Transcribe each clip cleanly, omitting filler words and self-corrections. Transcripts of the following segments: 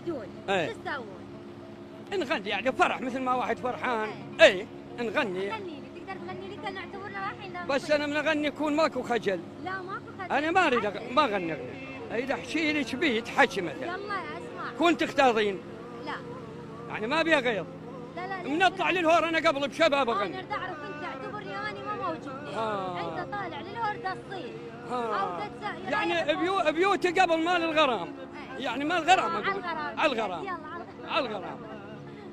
تبدون ايه شو تسوون؟ نغني يعني فرح مثل ما واحد فرحان. ايه نغني. غني لي، تقدر تغني لي؟ كان نعتبرنا رايحين بس انا من اغني يكون ماكو خجل. لا ماكو خجل. انا ما اريد ما اغني. اذا احكي لك بيت حكي مثلا يلا اسمع. كنت تختارين؟ لا يعني ما ابي غير. لا من اطلع للهور انا قبل بشباب انا اغني. اريد اعرف انت تعتبرني اني ما موجوده. انت طالع للهور تصير او يعني بيوتي قبل مال الغرام. يعني ما الغرام اقول. على الغرام. يلا على الغرام.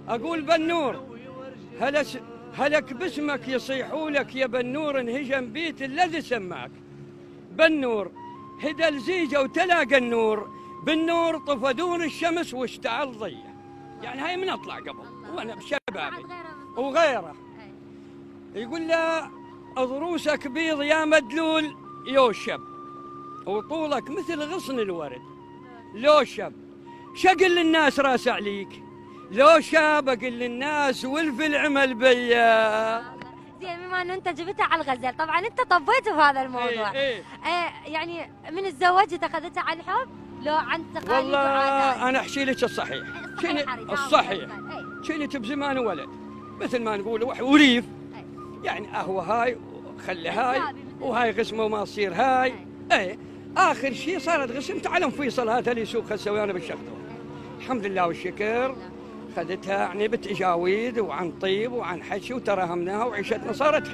اقول بنور هلك باسمك يصيحوا لك يا بنور انهجم بيت الذي سماك. بنور هدى الزيجه وتلاقى النور بالنور طفى دون الشمس واشتعل ضيه. يعني هاي من اطلع قبل وانا بشبابي وغيره. يقول له ضروسك بيض يا مدلول يوشب وطولك مثل غصن الورد لو شب. شقل للناس راس عليك لو شاب اقل للناس والف العمل بيا. زين بما انه انت جبتها على الغزل، طبعا انت طبيت بهذا الموضوع. ايه يعني من تزوجت اخذتها عن حب لو عن تقاليد والله وعادات؟ انا احكي لك الصحيح. الصحيح كنت بزمان ولد مثل ما نقول وريف. يعني قهوه هاي خلي هاي وهاي غسمه وما تصير هاي. ايه اخر شيء صارت غسمت على فيصل هذا اللي يسوق خسوي انا بالشخطوه. الحمد لله والشكر خذتها يعني بتجاويد وعن طيب وعن حكي وتراهمناها وعيشتنا صارت حلوه.